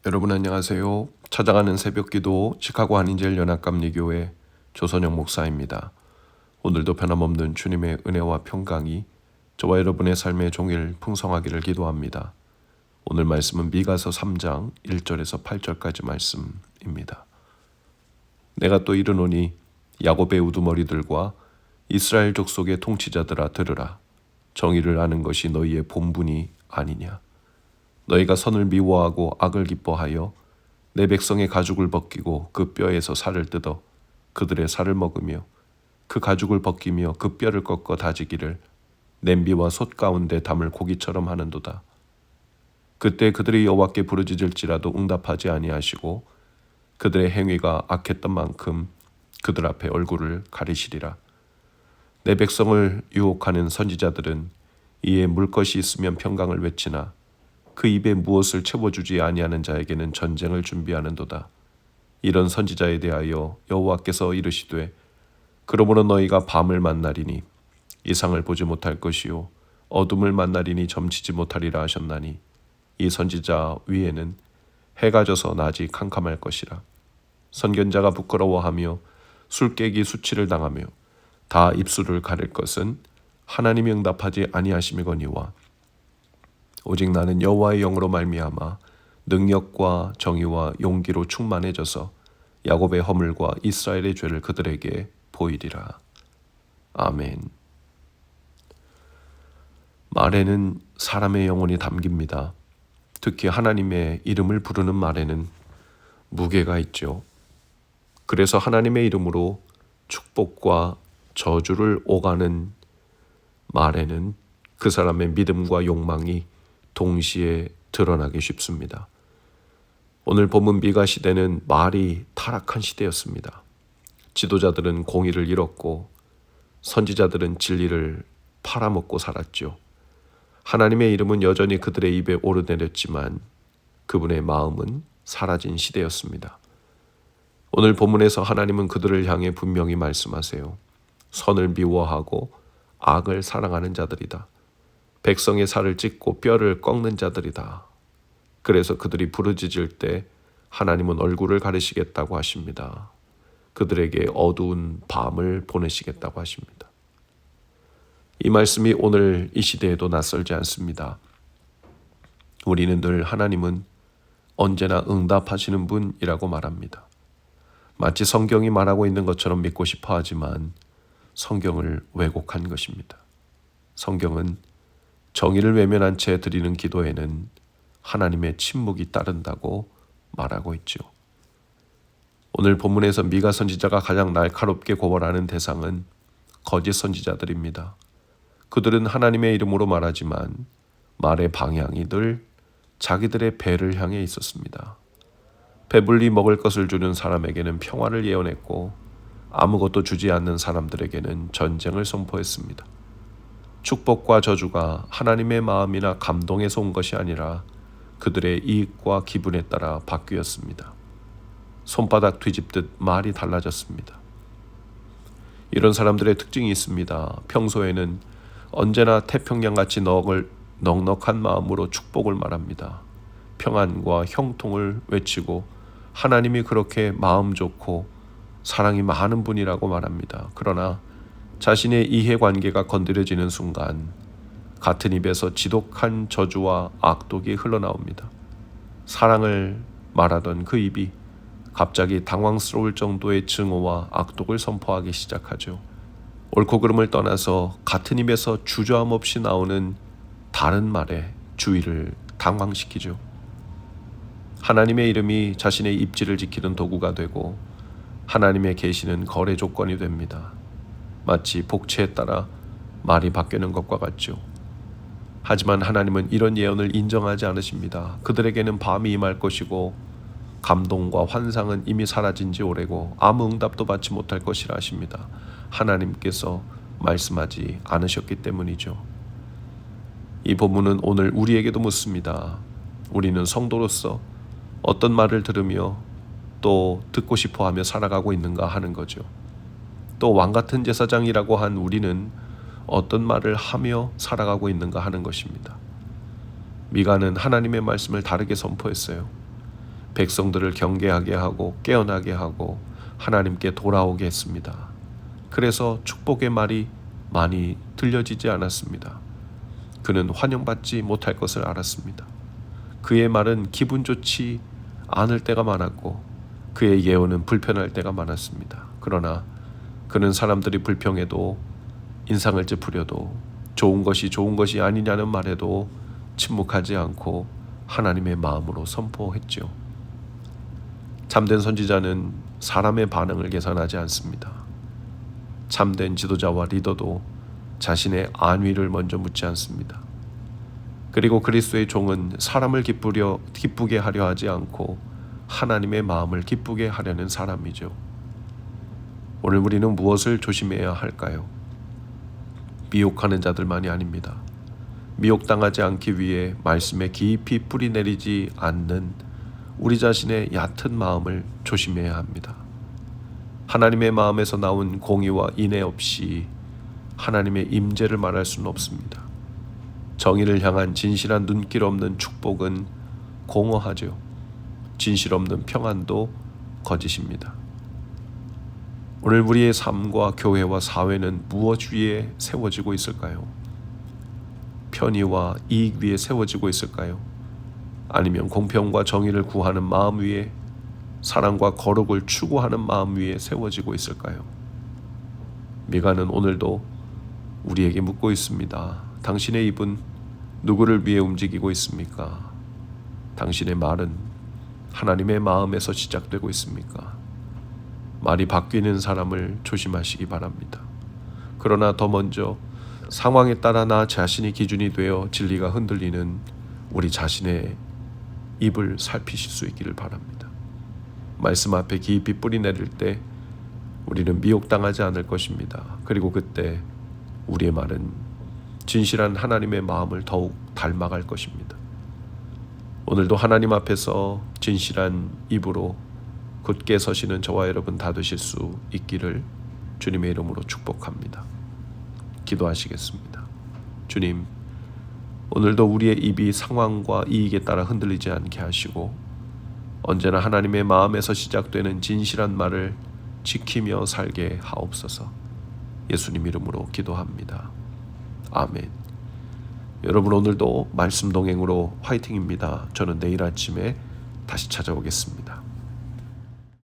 여러분 안녕하세요. 찾아가는 새벽기도 시카고 한인제일연합감리교회 조선영 목사입니다. 오늘도 변함없는 주님의 은혜와 평강이 저와 여러분의 삶의 종일 풍성하기를 기도합니다. 오늘 말씀은 미가서 3장 1절에서 8절까지 말씀입니다. 내가 또 이르노니 야곱의 우두머리들과 이스라엘 족속의 통치자들아 들으라. 정의를 아는 것이 너희의 본분이 아니냐. 너희가 선을 미워하고 악을 기뻐하여 내 백성의 가죽을 벗기고 그 뼈에서 살을 뜯어 그들의 살을 먹으며 그 가죽을 벗기며 그 뼈를 꺾어 다지기를 냄비와 솥 가운데 담을 고기처럼 하는도다. 그때 그들이 여호와께 부르짖을지라도 응답하지 아니하시고 그들의 행위가 악했던 만큼 그들 앞에 얼굴을 가리시리라. 내 백성을 유혹하는 선지자들은 이에 물 것이 있으면 평강을 외치나 그 입에 무엇을 채워주지 아니하는 자에게는 전쟁을 준비하는도다. 이런 선지자에 대하여 여호와께서 이르시되 그러므로 너희가 밤을 만나리니 이상을 보지 못할 것이요 어둠을 만나리니 점치지 못하리라 하셨나니 이 선지자 위에는 해가 져서 낮이 캄캄할 것이라. 선견자가 부끄러워하며 술깨기 수치를 당하며 다 입술을 가릴 것은 하나님이 응답하지 아니하심이거니와 오직 나는 여호와의 영으로 말미암아 능력과 정의와 용기로 충만해져서 야곱의 허물과 이스라엘의 죄를 그들에게 보이리라. 아멘. 말에는 사람의 영혼이 담깁니다. 특히 하나님의 이름을 부르는 말에는 무게가 있죠. 그래서 하나님의 이름으로 축복과 저주를 오가는 말에는 그 사람의 믿음과 욕망이 동시에 드러나기 쉽습니다. 오늘 본문 미가 시대는 말이 타락한 시대였습니다. 지도자들은 공의를 잃었고 선지자들은 진리를 팔아먹고 살았죠. 하나님의 이름은 여전히 그들의 입에 오르내렸지만 그분의 마음은 사라진 시대였습니다. 오늘 본문에서 하나님은 그들을 향해 분명히 말씀하세요. 선을 미워하고 악을 사랑하는 자들이다. 백성의 살을 찢고 뼈를 꺾는 자들이다. 그래서 그들이 부르짖을 때 하나님은 얼굴을 가리시겠다고 하십니다. 그들에게 어두운 밤을 보내시겠다고 하십니다. 이 말씀이 오늘 이 시대에도 낯설지 않습니다. 우리는 늘 하나님은 언제나 응답하시는 분이라고 말합니다. 마치 성경이 말하고 있는 것처럼 믿고 싶어 하지만 성경을 왜곡한 것입니다. 성경은 정의를 외면한 채 드리는 기도에는 하나님의 침묵이 따른다고 말하고 있죠. 오늘 본문에서 미가 선지자가 가장 날카롭게 고발하는 대상은 거짓 선지자들입니다. 그들은 하나님의 이름으로 말하지만 말의 방향이 늘 자기들의 배를 향해 있었습니다. 배불리 먹을 것을 주는 사람에게는 평화를 예언했고 아무것도 주지 않는 사람들에게는 전쟁을 선포했습니다. 축복과 저주가 하나님의 마음이나 감동에서 온 것이 아니라 그들의 이익과 기분에 따라 바뀌었습니다. 손바닥 뒤집듯 말이 달라졌습니다. 이런 사람들의 특징이 있습니다. 평소에는 언제나 태평양같이 넉넉한 마음으로 축복을 말합니다. 평안과 형통을 외치고 하나님이 그렇게 마음 좋고 사랑이 많은 분이라고 말합니다. 그러나 자신의 이해관계가 건드려지는 순간 같은 입에서 지독한 저주와 악독이 흘러나옵니다. 사랑을 말하던 그 입이 갑자기 당황스러울 정도의 증오와 악독을 선포하기 시작하죠. 옳고 그름을 떠나서 같은 입에서 주저함 없이 나오는 다른 말에 주의를 당황시키죠. 하나님의 이름이 자신의 입지를 지키는 도구가 되고 하나님의 계시는 거래 조건이 됩니다. 마치 복채에 따라 말이 바뀌는 것과 같죠. 하지만 하나님은 이런 예언을 인정하지 않으십니다. 그들에게는 밤이 임할 것이고 감동과 환상은 이미 사라진 지 오래고 아무 응답도 받지 못할 것이라 하십니다. 하나님께서 말씀하지 않으셨기 때문이죠. 이 본문은 오늘 우리에게도 묻습니다. 우리는 성도로서 어떤 말을 들으며 또 듣고 싶어하며 살아가고 있는가 하는 거죠. 또 왕같은 제사장이라고 한 우리는 어떤 말을 하며 살아가고 있는가 하는 것입니다. 미가는 하나님의 말씀을 다르게 선포했어요. 백성들을 경계하게 하고 깨어나게 하고 하나님께 돌아오게 했습니다. 그래서 축복의 말이 많이 들려지지 않았습니다. 그는 환영받지 못할 것을 알았습니다. 그의 말은 기분 좋지 않을 때가 많았고 그의 예언은 불편할 때가 많았습니다. 그러나 그는 사람들이 불평해도 인상을 찌푸려도 좋은 것이 아니냐는 말에도 침묵하지 않고 하나님의 마음으로 선포했죠. 참된 선지자는 사람의 반응을 계산하지 않습니다. 참된 지도자와 리더도 자신의 안위를 먼저 묻지 않습니다. 그리고 그리스도의 종은 사람을 기쁘게 하려 하지 않고 하나님의 마음을 기쁘게 하려는 사람이죠. 오늘 우리는 무엇을 조심해야 할까요? 미혹하는 자들만이 아닙니다. 미혹당하지 않기 위해 말씀에 깊이 뿌리 내리지 않는 우리 자신의 얕은 마음을 조심해야 합니다. 하나님의 마음에서 나온 공의와 인애 없이 하나님의 임재를 말할 수는 없습니다. 정의를 향한 진실한 눈길 없는 축복은 공허하죠. 진실 없는 평안도 거짓입니다. 오늘 우리의 삶과 교회와 사회는 무엇 위에 세워지고 있을까요? 편의와 이익 위에 세워지고 있을까요? 아니면 공평과 정의를 구하는 마음 위에, 사랑과 거룩을 추구하는 마음 위에 세워지고 있을까요? 미가는 오늘도 우리에게 묻고 있습니다. 당신의 입은 누구를 위해 움직이고 있습니까? 당신의 말은 하나님의 마음에서 시작되고 있습니까? 말이 바뀌는 사람을 조심하시기 바랍니다. 그러나 더 먼저 상황에 따라 나 자신이 기준이 되어 진리가 흔들리는 우리 자신의 입을 살피실 수 있기를 바랍니다. 말씀 앞에 깊이 뿌리 내릴 때 우리는 미혹당하지 않을 것입니다. 그리고 그때 우리의 말은 진실한 하나님의 마음을 더욱 닮아갈 것입니다. 오늘도 하나님 앞에서 진실한 입으로 굳게 서시는 저와 여러분 다 되실 수 있기를 주님의 이름으로 축복합니다. 기도하시겠습니다. 주님, 오늘도 우리의 입이 상황과 이익에 따라 흔들리지 않게 하시고 언제나 하나님의 마음에서 시작되는 진실한 말을 지키며 살게 하옵소서. 예수님 이름으로 기도합니다. 아멘. 여러분, 오늘도 말씀 동행으로 화이팅입니다. 저는 내일 아침에 다시 찾아오겠습니다.